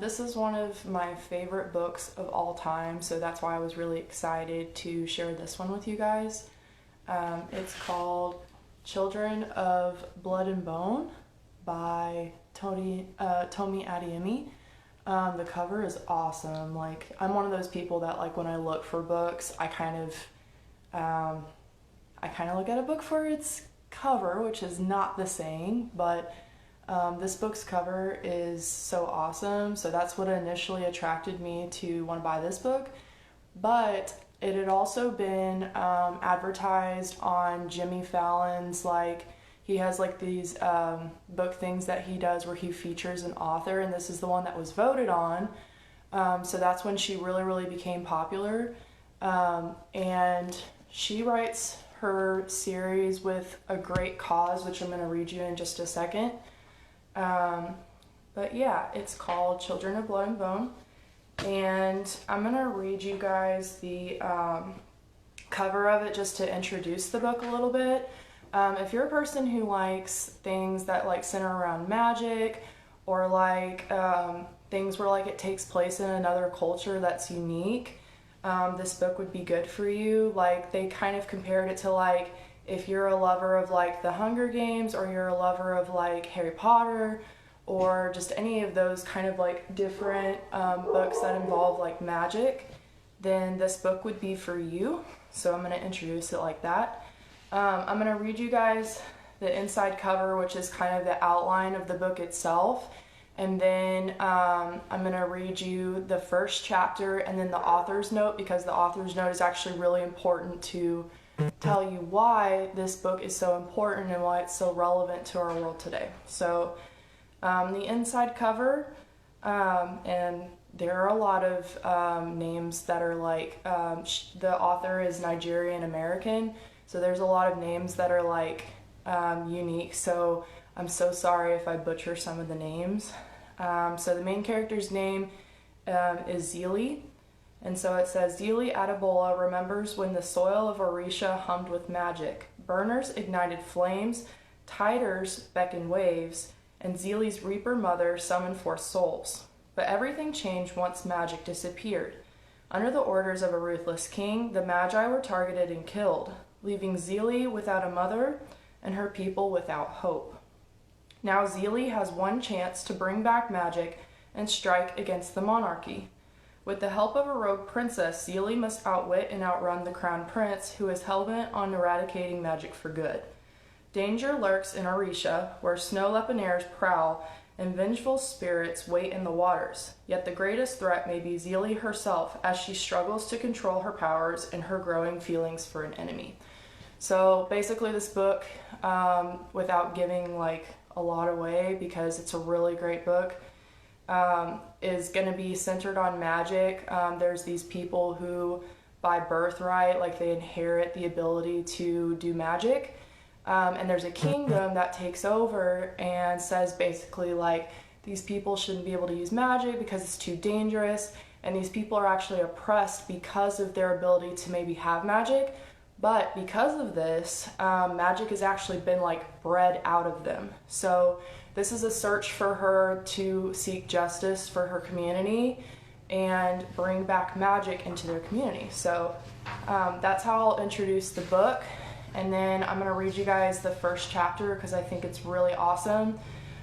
This is one of my favorite books of all time, so that's why I was really excited to share this one with you guys. It's called Children of Blood and Bone by Tomi Adeyemi. The cover is awesome. Like, I'm one of those people that, like, when I look for books, I kind of look at a book for its cover, which is not the saying, but this book's cover is so awesome, so that's what initially attracted me to want to buy this book. But it had also been advertised on Jimmy Fallon's, like, he has like these book things that he does where he features an author, and this is the one that was voted on. So that's when she really became popular. And she writes her series with a great cause, which I'm going to read you in just a second. But yeah, it's called Children of Blood and Bone, and I'm gonna read you guys the cover of it just to introduce the book a little bit. If you're a person who likes things that like center around magic, or like things where like it takes place in another culture that's unique, this book would be good for you. Like, they kind of compared it to, like, if you're a lover of like the Hunger Games, or you're a lover of like Harry Potter, or just any of those kind of like different books that involve like magic, then this book would be for you. So I'm going to introduce it like that. I'm going to read you guys the inside cover, which is kind of the outline of the book itself. And then I'm going to read you the first chapter and then the author's note, because the author's note is actually really important to tell you why this book is so important and why it's so relevant to our world today. So the inside cover, and there are a lot of names that are like, the author is Nigerian American, so there's a lot of names that are like unique, so I'm so sorry if I butcher some of the names. So the main character's name is Zili. And so it says, Zili Adebola remembers when the soil of Orisha hummed with magic. Burners ignited flames, tiders beckoned waves, and Zili's reaper mother summoned forth souls. But everything changed once magic disappeared. Under the orders of a ruthless king, the Magi were targeted and killed, leaving Zili without a mother and her people without hope. Now Zili has one chance to bring back magic and strike against the monarchy. With the help of a rogue princess, Zili must outwit and outrun the crown prince, who is hell-bent on eradicating magic for good. Danger lurks in Orisha, where snow leopards prowl and vengeful spirits wait in the waters. Yet the greatest threat may be Zili herself, as she struggles to control her powers and her growing feelings for an enemy. So basically this book, without giving like a lot away, because it's a really great book, is going to be centered on magic. There's these people who, by birthright, like, they inherit the ability to do magic. And there's a kingdom that takes over and says basically, like, these people shouldn't be able to use magic because it's too dangerous. And these people are actually oppressed because of their ability to maybe have magic. But because of this, magic has actually been like bred out of them. So this is a search for her to seek justice for her community and bring back magic into their community. So that's how I'll introduce the book. And then I'm going to read you guys the first chapter because I think it's really awesome.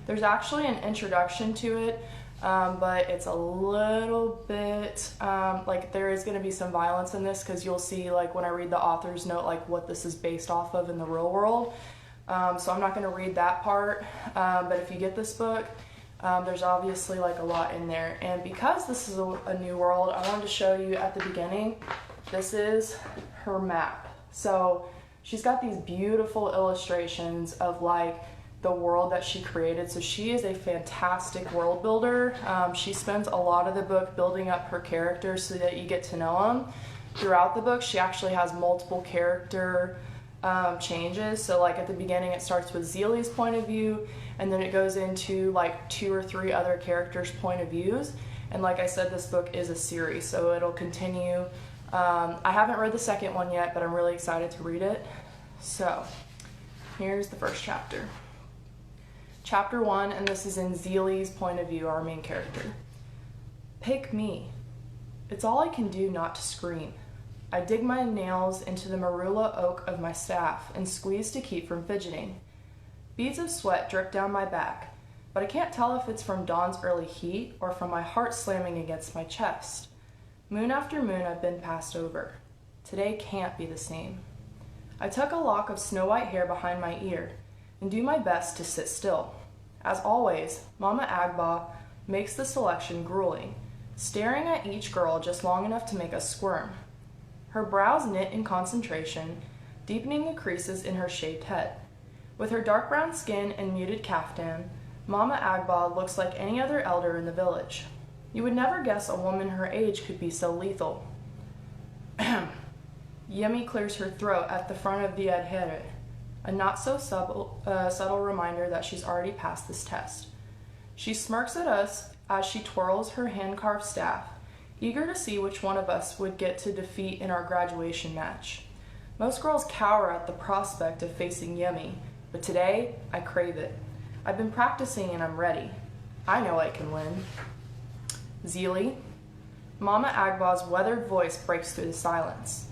There's actually an introduction to it, but it's a little bit, like, there is going to be some violence in this, because you'll see, like, when I read the author's note, like, what this is based off of in the real world. So I'm not going to read that part, but if you get this book, there's obviously like a lot in there. And because this is a new world, I wanted to show you at the beginning, this is her map. So she's got these beautiful illustrations of like the world that she created. So she is a fantastic world builder. She spends a lot of the book building up her characters so that you get to know them. Throughout the book, she actually has multiple character changes. So like at the beginning, it starts with Zili's point of view, and then it goes into like 2 or 3 other characters' point of views. And like I said, this book is a series, so it'll continue. I haven't read the second one yet, but I'm really excited to read it. So here's the first chapter. Chapter 1, and this is in Zili's point of view, our main character. Pick me. It's all I can do not to scream. I dig my nails into the marula oak of my staff and squeeze to keep from fidgeting. Beads of sweat drip down my back, but I can't tell if it's from dawn's early heat or from my heart slamming against my chest. Moon after moon I've been passed over. Today can't be the same. I tuck a lock of snow-white hair behind my ear and do my best to sit still. As always, Mama Agba makes the selection grueling, staring at each girl just long enough to make us squirm. Her brows knit in concentration, deepening the creases in her shaved head. With her dark brown skin and muted caftan, Mama Agba looks like any other elder in the village. You would never guess a woman her age could be so lethal. Yemi clears her throat at the front of the adhere, a not-so-subtle reminder that she's already passed this test. She smirks at us as she twirls her hand-carved staff, eager to see which one of us would get to defeat in our graduation match. Most girls cower at the prospect of facing Yemi, but today, I crave it. I've been practicing and I'm ready. I know I can win. Zeely, Mama Agba's weathered voice breaks through the silence.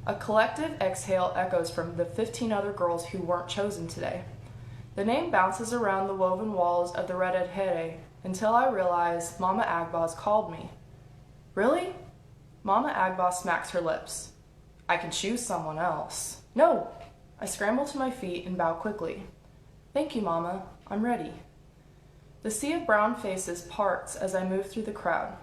A collective exhale echoes from the 15 other girls who weren't chosen today. The name bounces around the woven walls of the red adhere until I realize Mama Agba's called me. Really? Mama Agba smacks her lips. I can choose someone else. No! I scramble to my feet and bow quickly. Thank you, Mama. I'm ready. The sea of brown faces parts as I move through the crowd.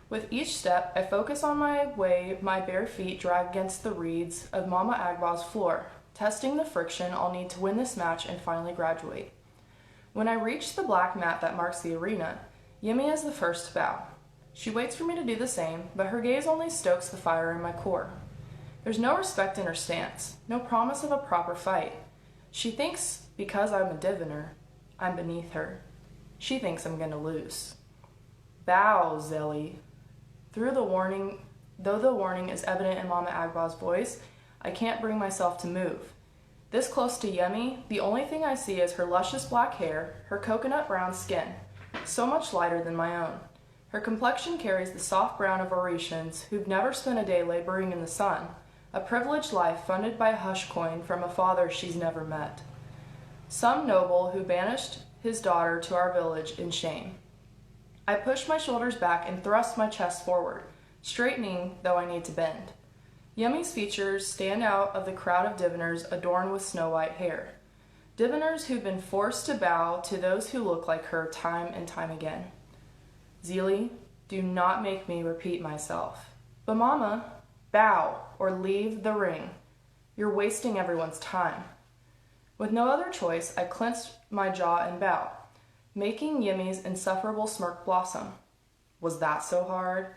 With each step, I focus on my way my bare feet drag against the reeds of Mama Agba's floor, testing the friction I'll need to win this match and finally graduate. When I reach the black mat that marks the arena, Yemi is the first to bow. She waits for me to do the same, but her gaze only stokes the fire in my core. There's no respect in her stance, no promise of a proper fight. She thinks because I'm a diviner, I'm beneath her. She thinks I'm going to lose. Bow, Zeely. Though the warning is evident in Mama Agba's voice, I can't bring myself to move. This close to Yemi, the only thing I see is her luscious black hair, her coconut brown skin, so much lighter than my own. Her complexion carries the soft brown of Orishans who've never spent a day laboring in the sun, a privileged life funded by hush coin from a father she's never met. Some noble who banished his daughter to our village in shame. I push my shoulders back and thrust my chest forward, straightening though I need to bend. Yemi's features stand out of the crowd of diviners adorned with snow-white hair. Diviners who've been forced to bow to those who look like her time and time again. Zeely, do not make me repeat myself. But Mama, bow or leave the ring. You're wasting everyone's time. With no other choice, I clenched my jaw and bow, making Yemi's insufferable smirk blossom. Was that so hard?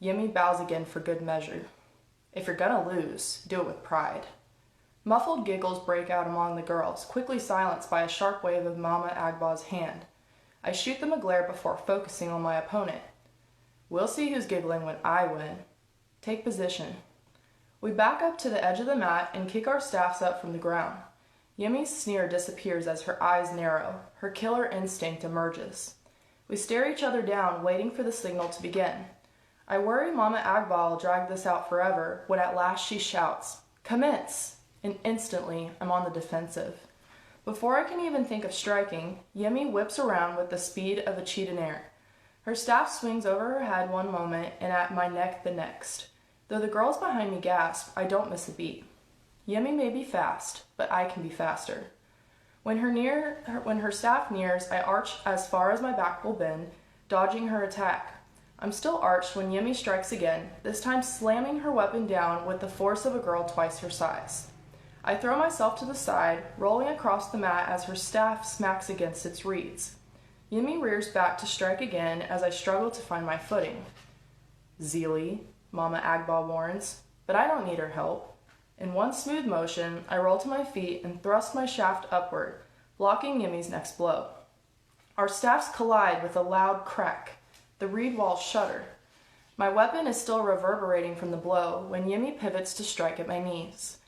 Yemi bows again for good measure. If you're gonna lose, do it with pride. Muffled giggles break out among the girls, quickly silenced by a sharp wave of Mama Agba's hand. I shoot them a glare before focusing on my opponent. We'll see who's giggling when I win. Take position. We back up to the edge of the mat and kick our staffs up from the ground. Yemi's sneer disappears as her eyes narrow. Her killer instinct emerges. We stare each other down, waiting for the signal to begin. I worry Mama Agba will drag this out forever when at last she shouts, "Commence!" And instantly I'm on the defensive. Before I can even think of striking, Yemi whips around with the speed of a chitonere. Her staff swings over her head one moment and at my neck the next. Though the girls behind me gasp, I don't miss a beat. Yemi may be fast, but I can be faster. When her staff nears, I arch as far as my back will bend, dodging her attack. I'm still arched when Yemi strikes again, this time slamming her weapon down with the force of a girl twice her size. I throw myself to the side, rolling across the mat as her staff smacks against its reeds. Yemi rears back to strike again as I struggle to find my footing. Zeely, Mama Agba warns, but I don't need her help. In one smooth motion, I roll to my feet and thrust my shaft upward, blocking Yemi's next blow. Our staffs collide with a loud crack. The reed walls shudder. My weapon is still reverberating from the blow when Yemi pivots to strike at my knees.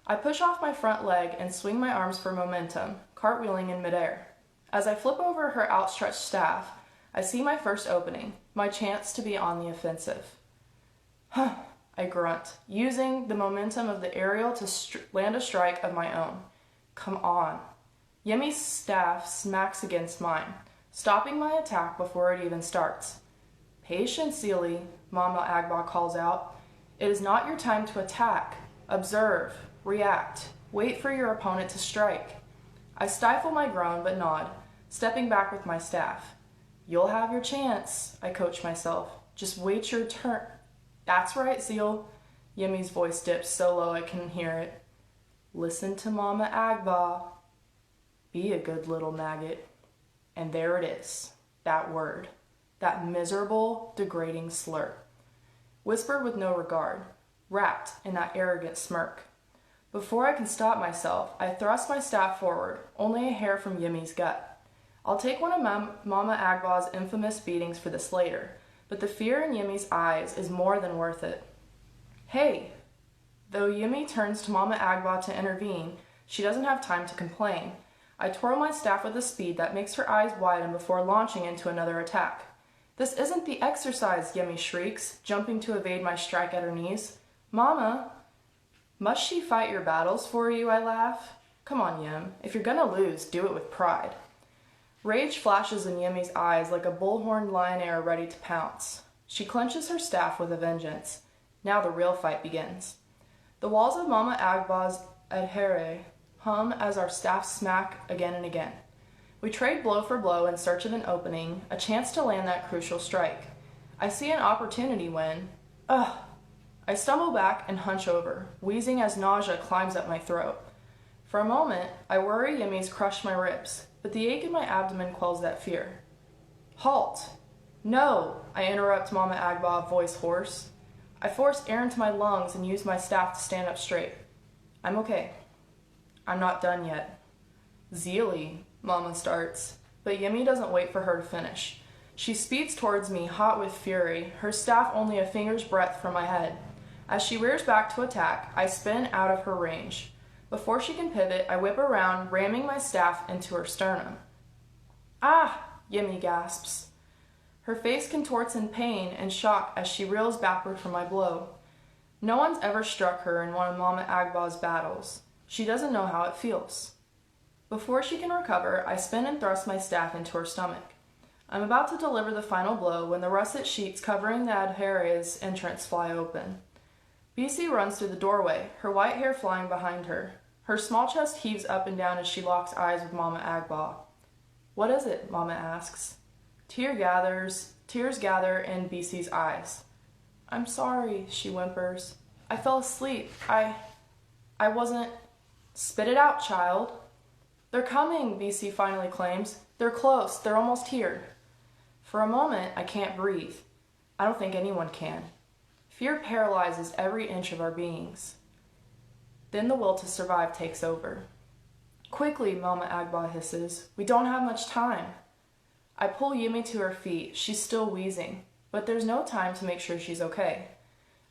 I push off my front leg and swing my arms for momentum, cartwheeling in midair. As I flip over her outstretched staff, I see my first opening, my chance to be on the offensive. Huh, I grunt, using the momentum of the aerial to land a strike of my own. Come on. Yemi's staff smacks against mine, stopping my attack before it even starts. Patience, Zelie, Mama Agba calls out. It is not your time to attack. Observe, react, wait for your opponent to strike. I stifle my groan but nod, stepping back with my staff. You'll have your chance, I coach myself. Just wait your turn. That's right, Zeal. Yemi's voice dips so low I can hear it. Listen to Mama Agba. Be a good little maggot. And there it is, that word, that miserable, degrading slur. Whispered with no regard, wrapped in that arrogant smirk. Before I can stop myself, I thrust my staff forward, only a hair from Yemi's gut. I'll take one of Mama Agba's infamous beatings for this later, but the fear in Yemi's eyes is more than worth it. Hey! Though Yemi turns to Mama Agba to intervene, she doesn't have time to complain. I twirl my staff with a speed that makes her eyes widen before launching into another attack. This isn't the exercise, Yemi shrieks, jumping to evade my strike at her knees. Mama! Must she fight your battles for you, I laugh. Come on, Yem. If you're gonna lose, do it with pride. Rage flashes in Yemi's eyes like a bullhorned lioness ready to pounce. She clenches her staff with a vengeance. Now the real fight begins. The walls of Mama Agba's adhere hum as our staffs smack again and again. We trade blow for blow in search of an opening, a chance to land that crucial strike. I see an opportunity when... Ugh! I stumble back and hunch over, wheezing as nausea climbs up my throat. For a moment, I worry Yemi's crushed my ribs, but the ache in my abdomen quells that fear. Halt! No! I interrupt Mama Agba, voice hoarse. I force air into my lungs and use my staff to stand up straight. I'm okay. I'm not done yet. Zelie, Mama starts, but Yemi doesn't wait for her to finish. She speeds towards me, hot with fury, her staff only a finger's breadth from my head. As she rears back to attack, I spin out of her range. Before she can pivot, I whip around, ramming my staff into her sternum. Ah! Yemi gasps. Her face contorts in pain and shock as she reels backward from my blow. No one's ever struck her in one of Mama Agba's battles. She doesn't know how it feels. Before she can recover, I spin and thrust my staff into her stomach. I'm about to deliver the final blow when the russet sheets covering the adhere's entrance fly open. BC runs through the doorway, her white hair flying behind her. Her small chest heaves up and down as she locks eyes with Mama Agba. What is it? Mama asks. Tears gather in BC's eyes. I'm sorry, she whimpers. I fell asleep. I wasn't... Spit it out, child. They're coming, BC finally claims. They're close. They're almost here. For a moment, I can't breathe. I don't think anyone can. Fear paralyzes every inch of our beings. Then the will to survive takes over. Quickly, Mama Agba hisses. We don't have much time. I pull Yemi to her feet. She's still wheezing, but there's no time to make sure she's okay.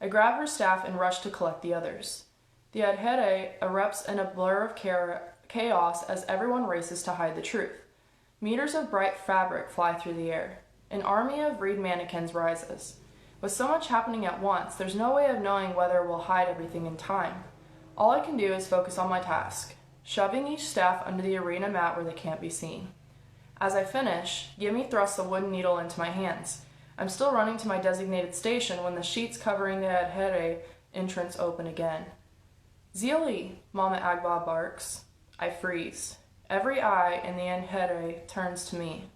I grab her staff and rush to collect the others. The adhere erupts in a blur of chaos as everyone races to hide the truth. Meters of bright fabric fly through the air. An army of reed mannequins rises. With so much happening at once, there's no way of knowing whether we'll hide everything in time. All I can do is focus on my task, shoving each staff under the arena mat where they can't be seen. As I finish, Yemi thrusts a wooden needle into my hands. I'm still running to my designated station when the sheets covering the adhere entrance open again. Zelie, Mama Agba barks. I freeze. Every eye in the adhere turns to me.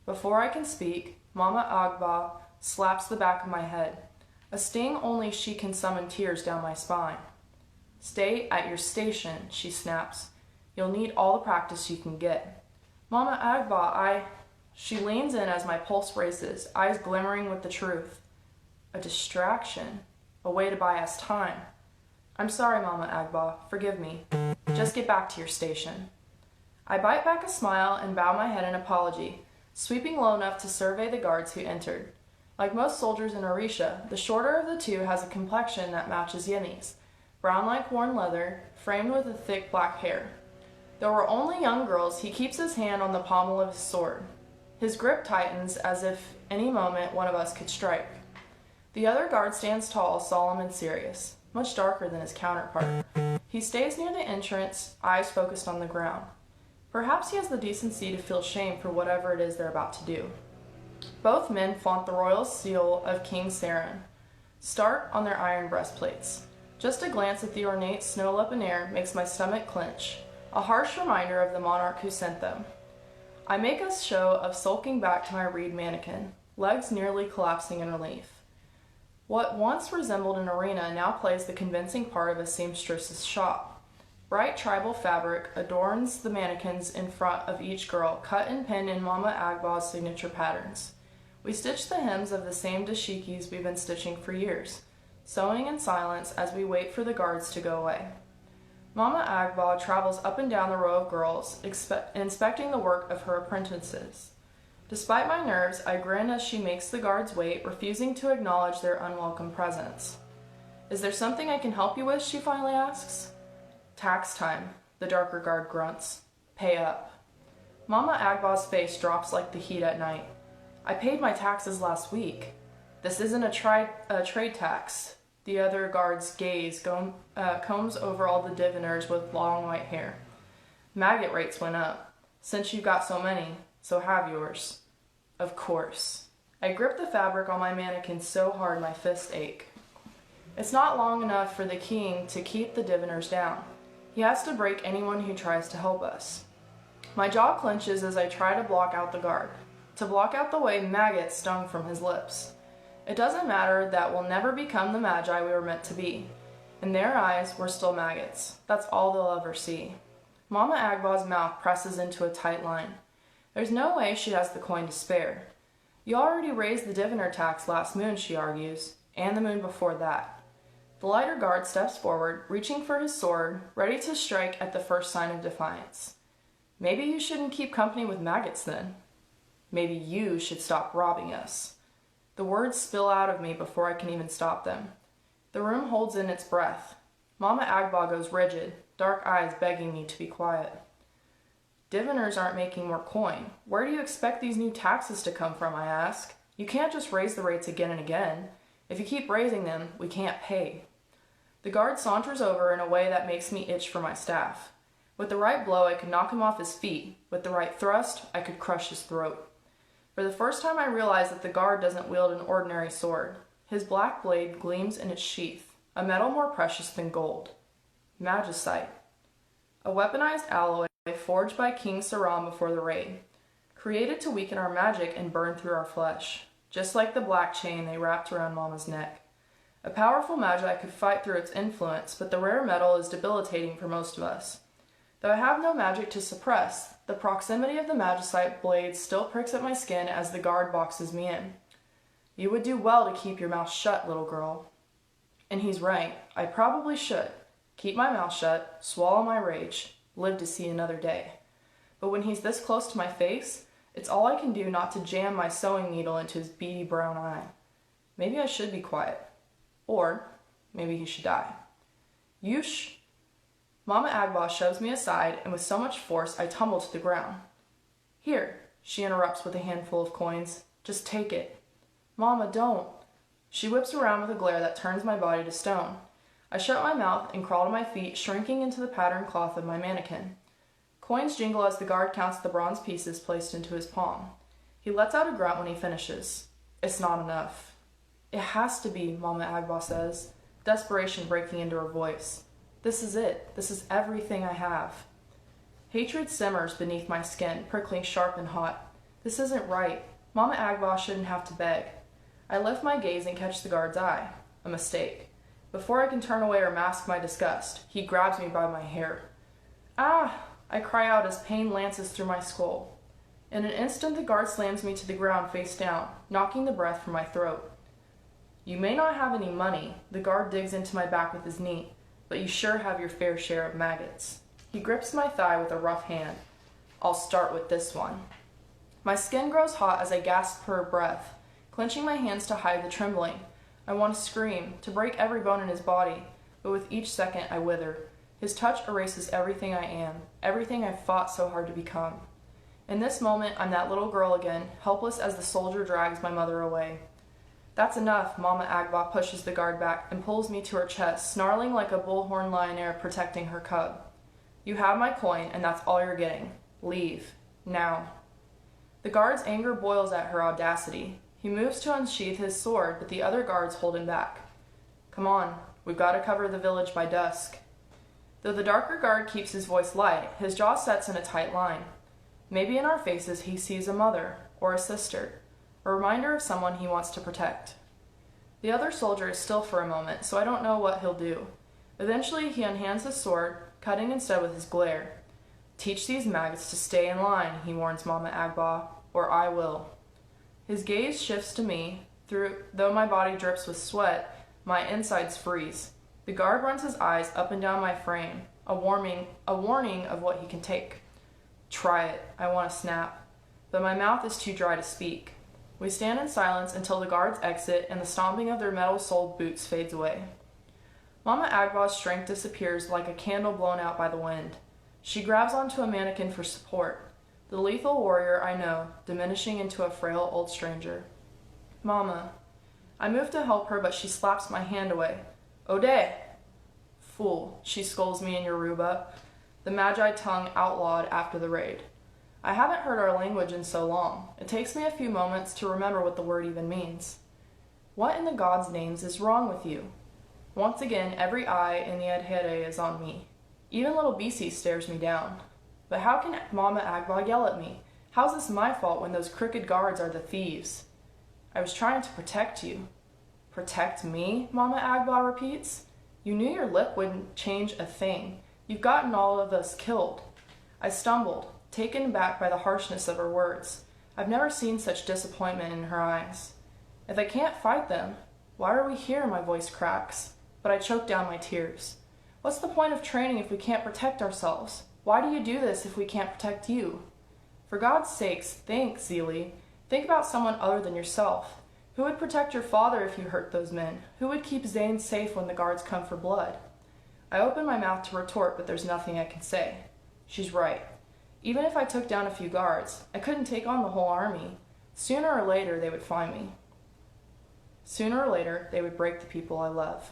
Before I can speak, Mama Agba slaps the back of my head. A sting only she can summon tears down my spine. Stay at your station, she snaps. You'll need all the practice you can get. Mama Agba, She leans in as my pulse races, eyes glimmering with the truth. A distraction. A way to buy us time. I'm sorry, Mama Agba. Forgive me. Just get back to your station. I bite back a smile and bow my head in apology, sweeping low enough to survey the guards who entered. Like most soldiers in Orisha, the shorter of the two has a complexion that matches Yemi's, brown like worn leather, framed with a thick black hair. Though we're only young girls, he keeps his hand on the pommel of his sword. His grip tightens as if any moment one of us could strike. The other guard stands tall, solemn and serious, much darker than his counterpart. He stays near the entrance, eyes focused on the ground. Perhaps he has the decency to feel shame for whatever it is they're about to do. Both men flaunt the royal seal of King Saren, stark on their iron breastplates. Just a glance at the ornate snow-leopard air makes my stomach clench, a harsh reminder of the monarch who sent them. I make a show of sulking back to my reed mannequin, legs nearly collapsing in relief. What once resembled an arena now plays the convincing part of a seamstress's shop. Bright tribal fabric adorns the mannequins in front of each girl, cut and pinned in Mama Agba's signature patterns. We stitch the hems of the same dashikis we've been stitching for years, sewing in silence as we wait for the guards to go away. Mama Agba travels up and down the row of girls, inspecting the work of her apprentices. Despite my nerves, I grin as she makes the guards wait, refusing to acknowledge their unwelcome presence. "Is there something I can help you with?" she finally asks. "Tax time," the darker guard grunts. "Pay up." Mama Agba's face drops like the heat at night. "I paid my taxes last week." "This isn't a trade tax." The other guard's gaze combs over all the diviners with long white hair. "Maggot rates went up. Since you've got so many, so have yours." "Of course." I grip the fabric on my mannequin so hard my fists ache. It's not long enough for the king to keep the diviners down. He has to break anyone who tries to help us. My jaw clenches as I try to block out the guard, to block out the way maggots stung from his lips. It doesn't matter that we'll never become the magi we were meant to be. In their eyes, we're still maggots. That's all they'll ever see. Mama Agba's mouth presses into a tight line. There's no way she has the coin to spare. "You already raised the diviner tax last moon," she argues, "and the moon before that." The lighter guard steps forward, reaching for his sword, ready to strike at the first sign of defiance. "Maybe you shouldn't keep company with maggots then." "Maybe you should stop robbing us." The words spill out of me before I can even stop them. The room holds in its breath. Mama Agba goes rigid, dark eyes begging me to be quiet. "Diviners aren't making more coin. Where do you expect these new taxes to come from?" I ask. "You can't just raise the rates again and again. If you keep raising them, we can't pay." The guard saunters over in a way that makes me itch for my staff. With the right blow, I could knock him off his feet. With the right thrust, I could crush his throat. For the first time, I realize that the guard doesn't wield an ordinary sword. His black blade gleams in its sheath, a metal more precious than gold. Magicite. A weaponized alloy forged by King Saram before the raid. Created to weaken our magic and burn through our flesh, just like the black chain they wrapped around Mama's neck. A powerful magi could fight through its influence, but the rare metal is debilitating for most of us. Though I have no magic to suppress, the proximity of the magicite blade still pricks at my skin as the guard boxes me in. "You would do well to keep your mouth shut, little girl." And he's right. I probably should. Keep my mouth shut, swallow my rage, live to see another day. But when he's this close to my face, it's all I can do not to jam my sewing needle into his beady brown eye. Maybe I should be quiet. Or maybe he should die. "You shh." Mama Agba shoves me aside, and with so much force, I tumble to the ground. "Here," she interrupts with a handful of coins. "Just take it." "Mama, don't." She whips around with a glare that turns my body to stone. I shut my mouth and crawl to my feet, shrinking into the patterned cloth of my mannequin. Coins jingle as the guard counts the bronze pieces placed into his palm. He lets out a grunt when he finishes. "It's not enough." "It has to be," Mama Agba says, desperation breaking into her voice. "This is it. This is everything I have." Hatred simmers beneath my skin, prickling sharp and hot. This isn't right. Mama Agba shouldn't have to beg. I lift my gaze and catch the guard's eye. A mistake. Before I can turn away or mask my disgust, he grabs me by my hair. "Ah!" I cry out as pain lances through my skull. In an instant, the guard slams me to the ground face down, knocking the breath from my throat. "You may not have any money," the guard digs into my back with his knee, "but you sure have your fair share of maggots." He grips my thigh with a rough hand. "I'll start with this one." My skin grows hot as I gasp for breath, clenching my hands to hide the trembling. I want to scream, to break every bone in his body, but with each second I wither. His touch erases everything I am, everything I've fought so hard to become. In this moment, I'm that little girl again, helpless as the soldier drags my mother away. That's enough, Mama Agba pushes the guard back and pulls me to her chest, snarling like a bullhorn lioness protecting her cub. You have my coin, and that's all you're getting. Leave. Now. The guard's anger boils at her audacity. He moves to unsheath his sword, but the other guards hold him back. Come on, we've got to cover the village by dusk. Though the darker guard keeps his voice light, his jaw sets in a tight line. Maybe in our faces he sees a mother, or a sister, a reminder of someone he wants to protect. The other soldier is still for a moment, so I don't know what he'll do. Eventually he unhands his sword, cutting instead with his glare. Teach these maggots to stay in line, he warns Mama Agba, or I will. His gaze shifts to me, though my body drips with sweat, my insides freeze. The guard runs his eyes up and down my frame, a warning of what he can take. Try it, I want to snap, but my mouth is too dry to speak. We stand in silence until the guards exit and the stomping of their metal-soled boots fades away. Mama Agba's strength disappears like a candle blown out by the wind. She grabs onto a mannequin for support, the lethal warrior I know, diminishing into a frail old stranger. Mama. I move to help her, but she slaps my hand away. Ode! Fool, she scolds me in Yoruba, the Magi tongue outlawed after the raid. I haven't heard our language in so long. It takes me a few moments to remember what the word even means. What in the gods' names is wrong with you? Once again, every eye in the Adeyemi is on me. Even little Bisi stares me down. But how can Mama Agba yell at me? How's this my fault when those crooked guards are the thieves? I was trying to protect you. Protect me? Mama Agba repeats. You knew your lip wouldn't change a thing. You've gotten all of us killed. I stumbled, taken back by the harshness of her words. I've never seen such disappointment in her eyes. If I can't fight them, why are we here? My voice cracks, but I choke down my tears. What's the point of training if we can't protect ourselves? Why do you do this if we can't protect you? For God's sakes, think, Zelie. Think about someone other than yourself. Who would protect your father if you hurt those men? Who would keep Zane safe when the guards come for blood? I open my mouth to retort, but there's nothing I can say. She's right. Even if I took down a few guards, I couldn't take on the whole army. Sooner or later, they would find me. Sooner or later, they would break the people I love.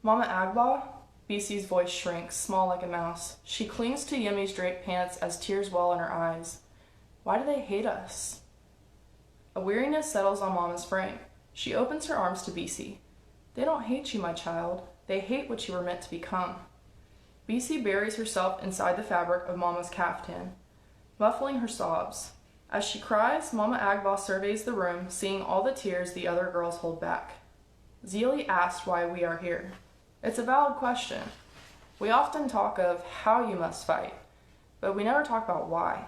Mama Agba? Bisi's voice shrinks, small like a mouse. She clings to Yemi's draped pants as tears well in her eyes. Why do they hate us? A weariness settles on Mama's frame. She opens her arms to Bisi. They don't hate you, my child. They hate what you were meant to become. Bisi buries herself inside the fabric of Mama's caftan, muffling her sobs. As she cries, Mama Agba surveys the room, seeing all the tears the other girls hold back. Zelie asked why we are here. It's a valid question. We often talk of how you must fight, but we never talk about why.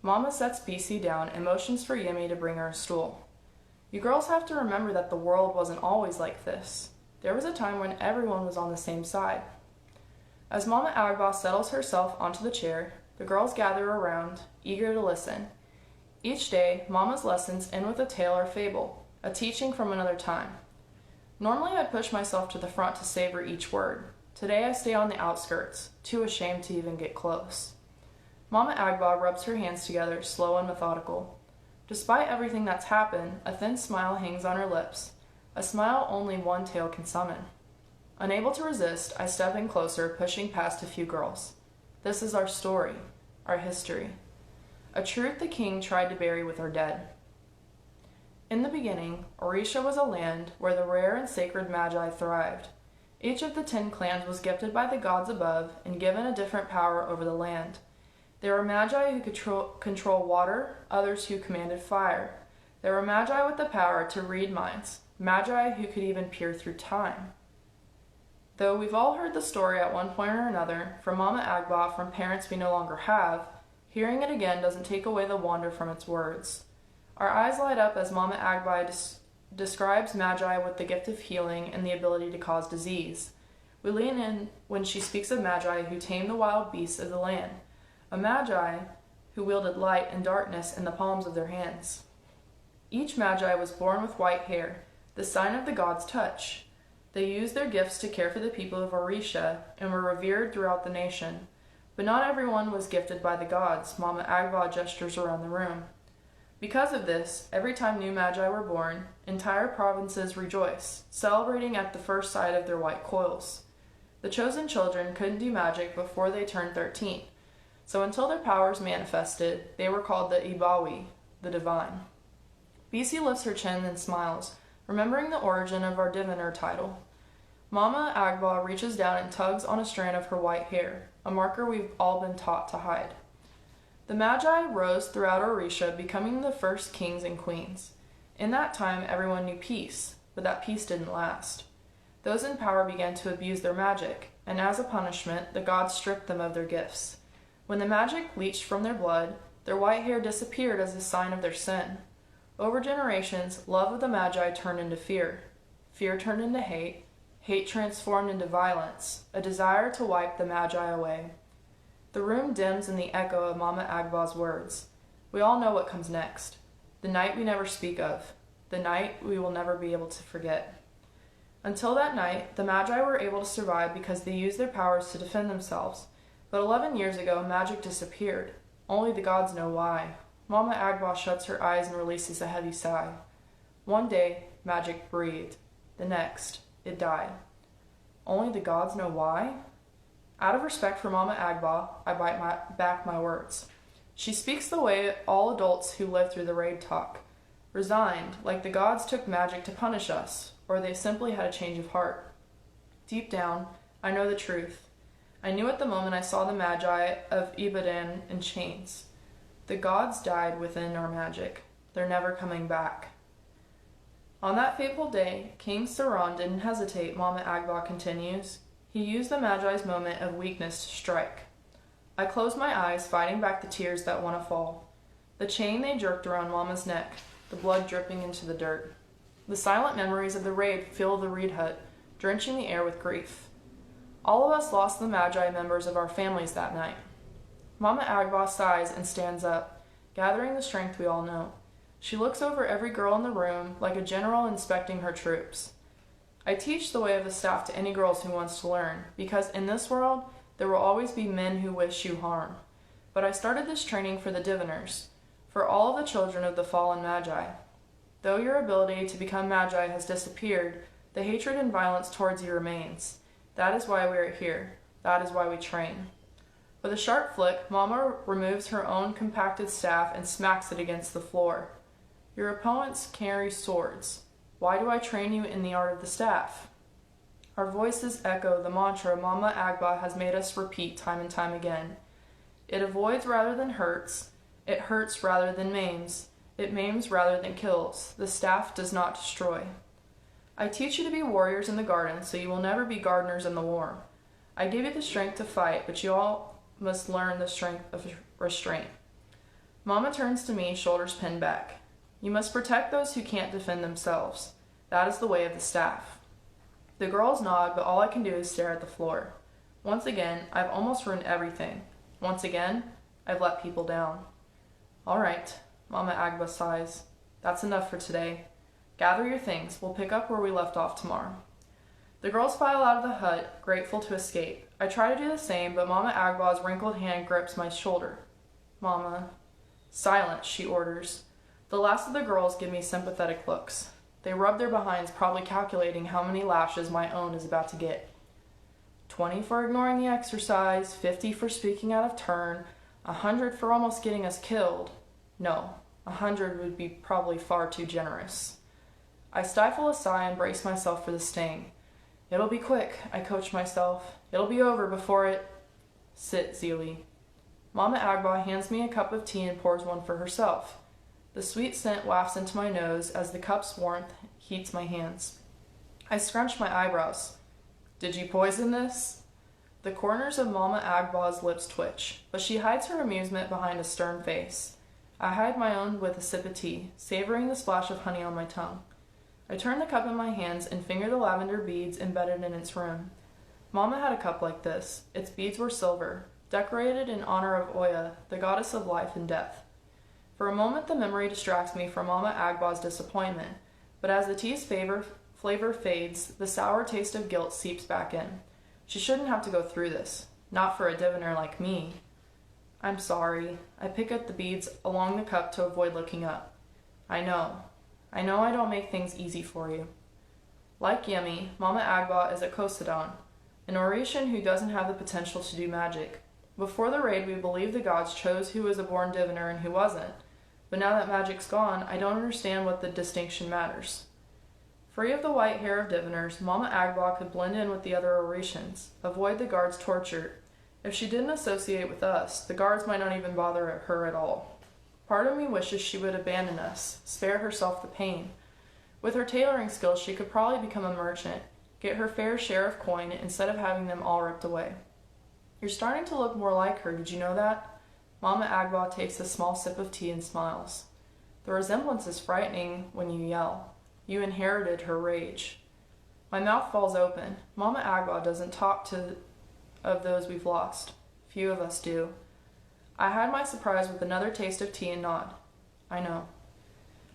Mama sets Bisi down and motions for Yemi to bring her a stool. You girls have to remember that the world wasn't always like this. There was a time when everyone was on the same side. As Mama Agba settles herself onto the chair, the girls gather around, eager to listen. Each day, Mama's lessons end with a tale or fable, a teaching from another time. Normally I push myself to the front to savor each word. Today I stay on the outskirts, too ashamed to even get close. Mama Agba rubs her hands together, slow and methodical. Despite everything that's happened, a thin smile hangs on her lips, a smile only one tale can summon. Unable to resist, I step in closer, pushing past a few girls. This is our story, our history. A truth the king tried to bury with our dead. In the beginning, Orisha was a land where the rare and sacred magi thrived. Each of the 10 clans was gifted by the gods above and given a different power over the land. There were magi who could control water, others who commanded fire. There were magi with the power to read minds, magi who could even peer through time. Though we've all heard the story at one point or another, from Mama Agba, from parents we no longer have, hearing it again doesn't take away the wonder from its words. Our eyes light up as Mama Agba describes magi with the gift of healing and the ability to cause disease. We lean in when she speaks of magi who tamed the wild beasts of the land, a magi who wielded light and darkness in the palms of their hands. Each magi was born with white hair, the sign of the gods' touch. They used their gifts to care for the people of Orisha and were revered throughout the nation. But not everyone was gifted by the gods. Mama Agba gestures around the room. Because of this, every time new magi were born, entire provinces rejoice, celebrating at the first sight of their white coils. The chosen children couldn't do magic before they turned 13, so until their powers manifested, they were called the Ibawi, the divine. Bisi lifts her chin and smiles, remembering the origin of our diviner title. Mama Agba reaches down and tugs on a strand of her white hair, a marker we've all been taught to hide. The Magi rose throughout Orisha, becoming the first kings and queens. In that time, everyone knew peace, but that peace didn't last. Those in power began to abuse their magic, and as a punishment, the gods stripped them of their gifts. When the magic leached from their blood, their white hair disappeared as a sign of their sin. Over generations, love of the Magi turned into fear. Fear turned into hate. Hate transformed into violence, a desire to wipe the Magi away. The room dims in the echo of Mama Agba's words. We all know what comes next. The night we never speak of. The night we will never be able to forget. Until that night, the Magi were able to survive because they used their powers to defend themselves. But 11 years ago, magic disappeared. Only the gods know why. Mama Agba shuts her eyes and releases a heavy sigh. One day, magic breathed. The next, it died. Only the gods know why? Out of respect for Mama Agba, I bite back my words. She speaks the way all adults who live through the raid talk. Resigned, like the gods took magic to punish us, or they simply had a change of heart. Deep down, I know the truth. I knew at the moment I saw the Magi of Ibadan in chains. The gods died within our magic. They're never coming back. On that fateful day, King Saran didn't hesitate, Mama Agba continues. He used the Magi's moment of weakness to strike. I closed my eyes, fighting back the tears that want to fall. The chain they jerked around Mama's neck, the blood dripping into the dirt. The silent memories of the raid fill the reed hut, drenching the air with grief. All of us lost the Magi members of our families that night. Mama Agba sighs and stands up, gathering the strength we all know. She looks over every girl in the room like a general inspecting her troops. I teach the way of the staff to any girls who wants to learn, because in this world, there will always be men who wish you harm. But I started this training for the diviners, for all of the children of the fallen Magi. Though your ability to become Magi has disappeared, the hatred and violence towards you remains. That is why we are here. That is why we train. With a sharp flick, Mama removes her own compacted staff and smacks it against the floor. Your opponents carry swords. Why do I train you in the art of the staff? Our voices echo the mantra Mama Agba has made us repeat time and time again. It avoids rather than hurts. It hurts rather than maims. It maims rather than kills. The staff does not destroy. I teach you to be warriors in the garden, so you will never be gardeners in the war. I give you the strength to fight, but you all must learn the strength of restraint. Mama turns to me, shoulders pinned back. You must protect those who can't defend themselves. That is the way of the staff. The girls nod, but all I can do is stare at the floor. Once again, I've almost ruined everything. Once again, I've let people down. All right, Mama Agba sighs. That's enough for today. Gather your things. We'll pick up where we left off tomorrow. The girls file out of the hut, grateful to escape. I try to do the same, but Mama Agba's wrinkled hand grips my shoulder. Mama. Silence, she orders. The last of the girls give me sympathetic looks. They rub their behinds, probably calculating how many lashes my own is about to get. 20 for ignoring the exercise, 50 for speaking out of turn, 100 for almost getting us killed. No, 100 would be probably far too generous. I stifle a sigh and brace myself for the sting. It'll be quick, I coach myself. It'll be over before it... Sit, Zelie. Mama Agba hands me a cup of tea and pours one for herself. The sweet scent wafts into my nose as the cup's warmth heats my hands. I scrunch my eyebrows. Did you poison this? The corners of Mama Agba's lips twitch, but she hides her amusement behind a stern face. I hide my own with a sip of tea, savoring the splash of honey on my tongue. I turn the cup in my hands and finger the lavender beads embedded in its rim. Mama had a cup like this. Its beads were silver, decorated in honor of Oya, the goddess of life and death. For a moment the memory distracts me from Mama Agba's disappointment, but as the tea's flavor fades, the sour taste of guilt seeps back in. She shouldn't have to go through this. Not for a diviner like me. I'm sorry. I pick up the beads along the cup to avoid looking up. I know I don't make things easy for you. Like Yemi, Mama Agba is a Kosadon, an Orishan who doesn't have the potential to do magic. Before the raid, we believed the gods chose who was a born diviner and who wasn't. But now that magic's gone, I don't understand what the distinction matters. Free of the white hair of diviners, Mama Agba could blend in with the other Orishans, avoid the guards' torture. If she didn't associate with us, the guards might not even bother her at all. Part of me wishes she would abandon us, spare herself the pain. With her tailoring skills, she could probably become a merchant, get her fair share of coin instead of having them all ripped away. You're starting to look more like her, did you know that? Mama Agba takes a small sip of tea and smiles. The resemblance is frightening when you yell. You inherited her rage. My mouth falls open. Mama Agba doesn't talk of those we've lost. Few of us do. I hide my surprise with another taste of tea and nod. I know.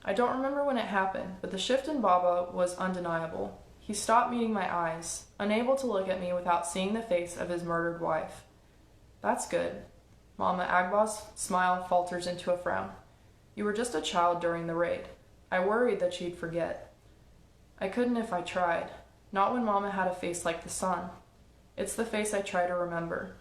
I don't remember when it happened, but the shift in Baba was undeniable. He stopped meeting my eyes, unable to look at me without seeing the face of his murdered wife. That's good. Mama Agba's smile falters into a frown. You were just a child during the raid. I worried that you'd forget. I couldn't if I tried. Not when Mama had a face like the sun. It's the face I try to remember.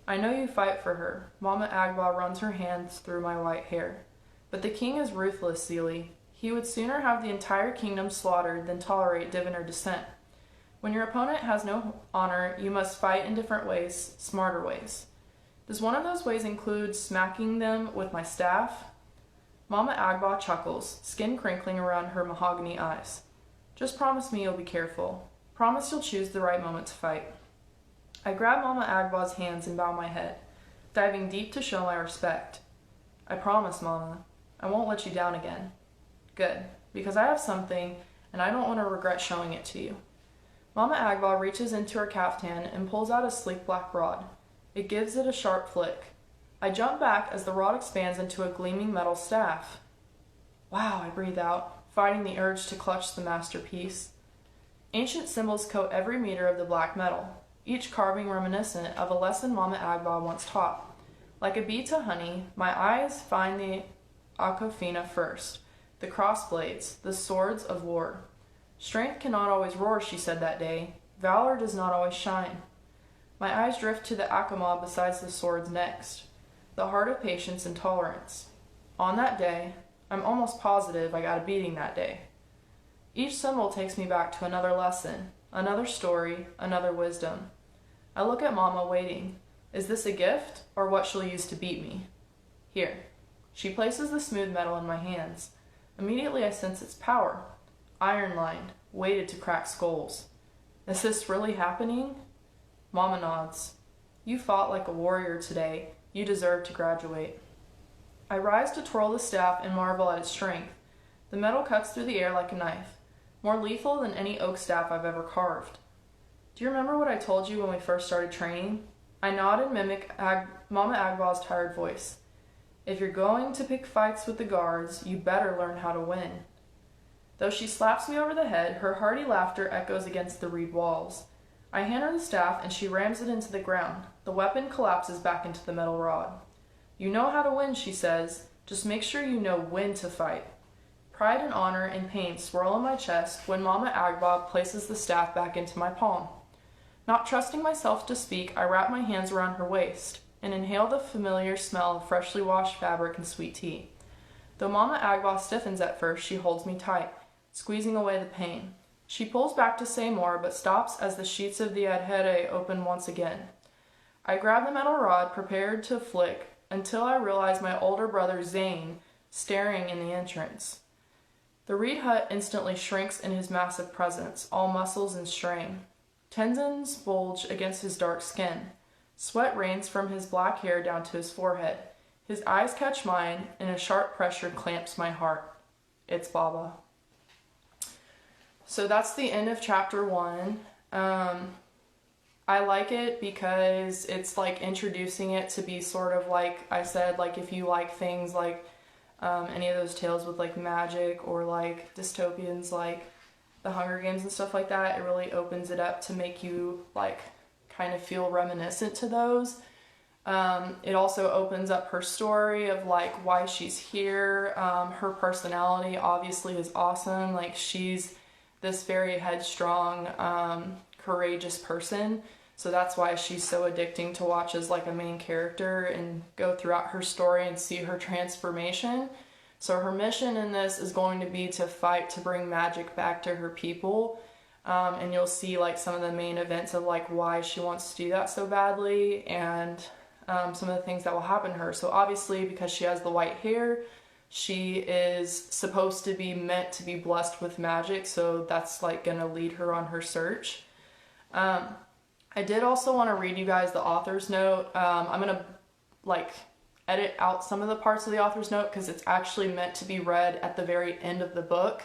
I know you fight for her. Mama Agba runs her hands through my white hair. But the king is ruthless, Zelie. He would sooner have the entire kingdom slaughtered than tolerate diviner dissent. When your opponent has no honor, you must fight in different ways, smarter ways. Does one of those ways include smacking them with my staff? Mama Agba chuckles, skin crinkling around her mahogany eyes. Just promise me you'll be careful. Promise you'll choose the right moment to fight. I grab Mama Agba's hands and bow my head, diving deep to show my respect. I promise, Mama. I won't let you down again. Good, because I have something, and I don't want to regret showing it to you. Mama Agba reaches into her caftan and pulls out a sleek black rod. It gives it a sharp flick. I jump back as the rod expands into a gleaming metal staff. Wow, I breathe out, fighting the urge to clutch the masterpiece. Ancient symbols coat every meter of the black metal, each carving reminiscent of a lesson Mama Agba once taught. Like a bee to honey, my eyes find the Akofina first, the crossblades, the swords of war. Strength cannot always roar, she said that day. Valor does not always shine. My eyes drift to the Akama beside the swords next, the heart of patience and tolerance. On that day, I'm almost positive I got a beating that day. Each symbol takes me back to another lesson, another story, another wisdom. I look at Mama waiting. Is this a gift, or what she'll use to beat me? Here. She places the smooth metal in my hands. Immediately I sense its power. Iron-lined, weighted to crack skulls. Is this really happening? Mama nods. You fought like a warrior today. You deserve to graduate. I rise to twirl the staff and marvel at its strength. The metal cuts through the air like a knife, more lethal than any oak staff I've ever carved. Do you remember what I told you when we first started training? I nod and mimic Mama Agba's tired voice. If you're going to pick fights with the guards, you better learn how to win. Though she slaps me over the head, her hearty laughter echoes against the reed walls. I hand her the staff and she rams it into the ground. The weapon collapses back into the metal rod. You know how to win, she says. Just make sure you know when to fight. Pride and honor and pain swirl in my chest when Mama Agba places the staff back into my palm. Not trusting myself to speak, I wrap my hands around her waist and inhale the familiar smell of freshly washed fabric and sweet tea. Though Mama Agba stiffens at first, she holds me tight, squeezing away the pain. She pulls back to say more, but stops as the sheets of the adhere open once again. I grab the metal rod, prepared to flick, until I realize my older brother Zane staring in the entrance. The reed hut instantly shrinks in his massive presence, all muscles and strain. Tendons bulge against his dark skin. Sweat rains from his black hair down to his forehead. His eyes catch mine, and a sharp pressure clamps my heart. It's Baba. So that's the end of chapter 1. I like it because it's like introducing it to be sort of like I said, like if you like things like any of those tales with like magic or like dystopians like the Hunger Games and stuff like that, it really opens it up to make you like kind of feel reminiscent to those. It also opens up her story of like why she's here. Her personality obviously is awesome. Like she's this very headstrong, courageous person. So that's why she's so addicting to watch as like a main character and go throughout her story and see her transformation. So her mission in this is going to be to fight to bring magic back to her people. And you'll see like some of the main events of like why she wants to do that so badly, and some of the things that will happen to her. So obviously, because she has the white hair, she is supposed to be meant to be blessed with magic, so that's like gonna lead her on her search. I did also want to read you guys the author's note. I'm gonna like edit out some of the parts of the author's note because it's actually meant to be read at the very end of the book,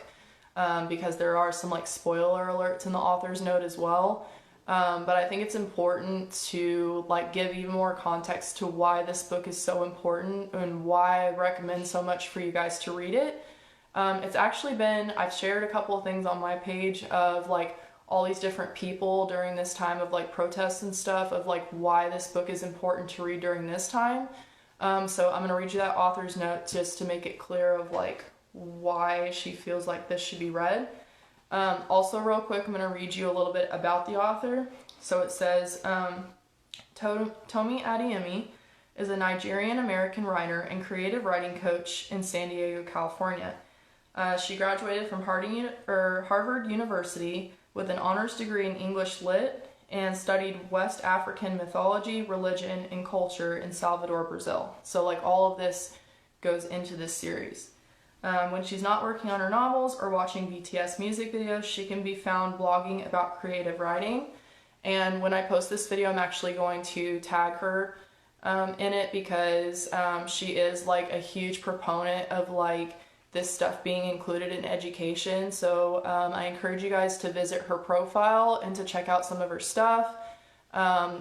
because there are some like spoiler alerts in the author's note as well. But I think it's important to like give even more context to why this book is so important and why I recommend so much for you guys to read it. It's actually been, I've shared a couple of things on my page of like all these different people during this time of like protests and stuff of like why this book is important to read during this time. So I'm gonna read you that author's note just to make it clear of like why she feels like this should be read. Also real quick, I'm going to read you a little bit about the author. So it says, Tomi Adeyemi is a Nigerian-American writer and creative writing coach in San Diego, California. She graduated from Harvard University with an honors degree in English Lit and studied West African mythology, religion, and culture in Salvador, Brazil. So like all of this goes into this series. When she's not working on her novels or watching BTS music videos, she can be found blogging about creative writing. And when I post this video, I'm actually going to tag her in it because she is like a huge proponent of like this stuff being included in education. So I encourage you guys to visit her profile and to check out some of her stuff.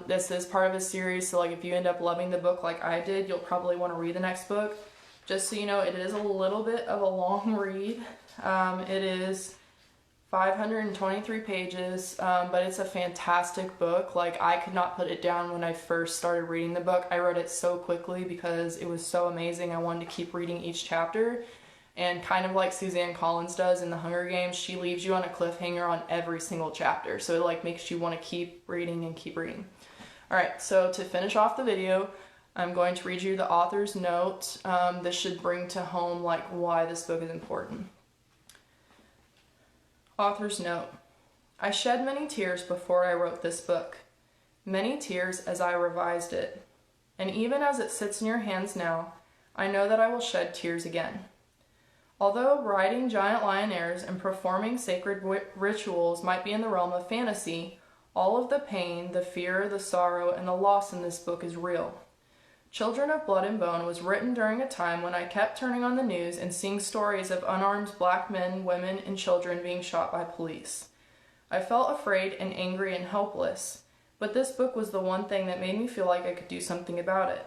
This is part of a series, so like if you end up loving the book like I did, you'll probably want to read the next book. Just so you know, it is a little bit of a long read. It is 523 pages, but it's a fantastic book. Like, I could not put it down when I first started reading the book. I read it so quickly because it was so amazing. I wanted to keep reading each chapter. And kind of like Suzanne Collins does in The Hunger Games, she leaves you on a cliffhanger on every single chapter. So it like makes you want to keep reading and keep reading. Alright, so to finish off the video, I'm going to read you the author's note. This should bring to home like why this book is important. Author's note. I shed many tears before I wrote this book. Many tears as I revised it. And even as it sits in your hands now, I know that I will shed tears again. Although riding giant lion airs and performing sacred rituals might be in the realm of fantasy, all of the pain, the fear, the sorrow, and the loss in this book is real. Children of Blood and Bone was written during a time when I kept turning on the news and seeing stories of unarmed black men, women, and children being shot by police. I felt afraid and angry and helpless, but this book was the one thing that made me feel like I could do something about it.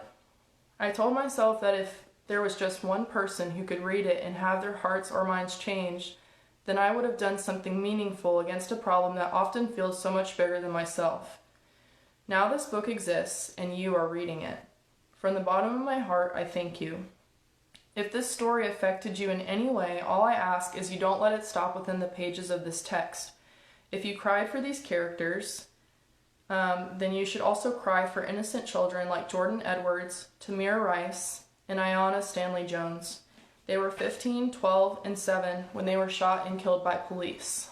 I told myself that if there was just one person who could read it and have their hearts or minds changed, then I would have done something meaningful against a problem that often feels so much bigger than myself. Now this book exists, and you are reading it. From the bottom of my heart, I thank you. If this story affected you in any way, all I ask is you don't let it stop within the pages of this text. If you cried for these characters, then you should also cry for innocent children like Jordan Edwards, Tamir Rice, and Ayanna Stanley Jones. They were 15, 12, and 7 when they were shot and killed by police.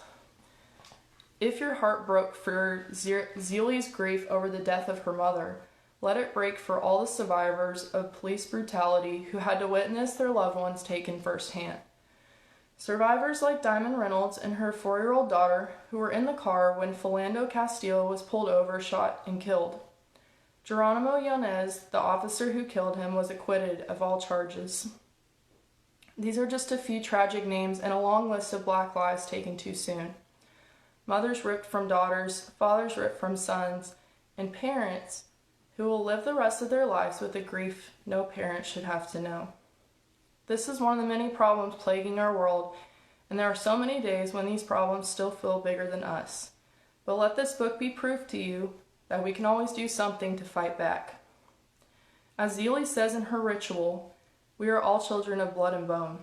If your heart broke for Zeeley's grief over the death of her mother, let it break for all the survivors of police brutality who had to witness their loved ones taken firsthand. Survivors like Diamond Reynolds and her 4-year-old daughter who were in the car when Philando Castile was pulled over, shot, and killed. Geronimo Yanez, the officer who killed him, was acquitted of all charges. These are just a few tragic names and a long list of black lives taken too soon. Mothers ripped from daughters, fathers ripped from sons, and parents who will live the rest of their lives with a grief no parent should have to know. This is one of the many problems plaguing our world, and there are so many days when these problems still feel bigger than us. But let this book be proof to you that we can always do something to fight back. As Zelie says in her ritual, we are all children of blood and bone.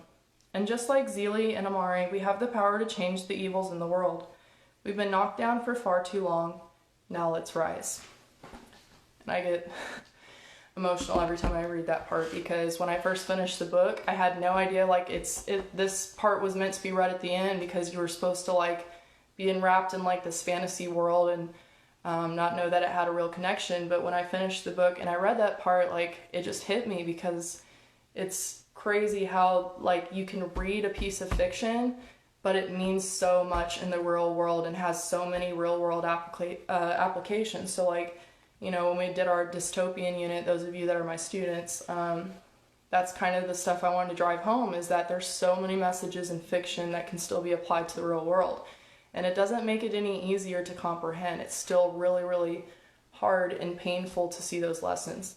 And just like Zelie and Amari, we have the power to change the evils in the world. We've been knocked down for far too long. Now let's rise. And I get emotional every time I read that part, because when I first finished the book, I had no idea this part was meant to be read at the end, because you were supposed to like be enwrapped in like this fantasy world and not know that it had a real connection. But when I finished the book and I read that part, like it just hit me, because it's crazy how like you can read a piece of fiction, but it means so much in the real world and has so many real world applications. So like, you know, when we did our dystopian unit, those of you that are my students, that's kind of the stuff I wanted to drive home, is that there's so many messages in fiction that can still be applied to the real world. And it doesn't make it any easier to comprehend. It's still really, really hard and painful to see those lessons.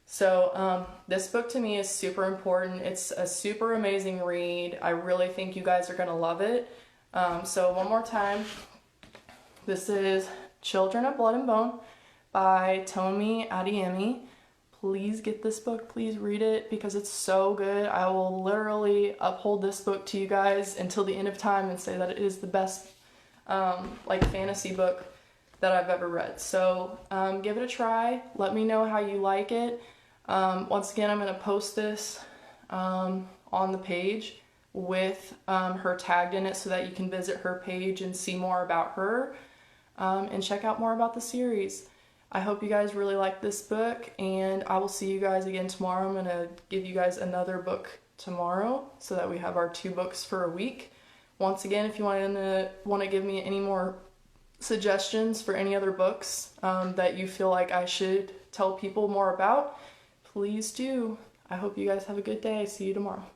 So this book to me is super important. It's a super amazing read. I really think you guys are going to love it. So one more time, this is Children of Blood and Bone by Tomi Adeyemi. Please get this book. Please read it, because it's so good. I will literally uphold this book to you guys until the end of time and say that it is the best like fantasy book that I've ever read. So give it a try. Let me know how you like it. Once again, I'm going to post this on the page with her tagged in it, so that you can visit her page and see more about her and check out more about the series. I hope you guys really like this book, and I will see you guys again tomorrow. I'm going to give you guys another book tomorrow, so that we have our 2 books for a week. Once again, if you want to give me any more suggestions for any other books that you feel like I should tell people more about, please do. I hope you guys have a good day. See you tomorrow.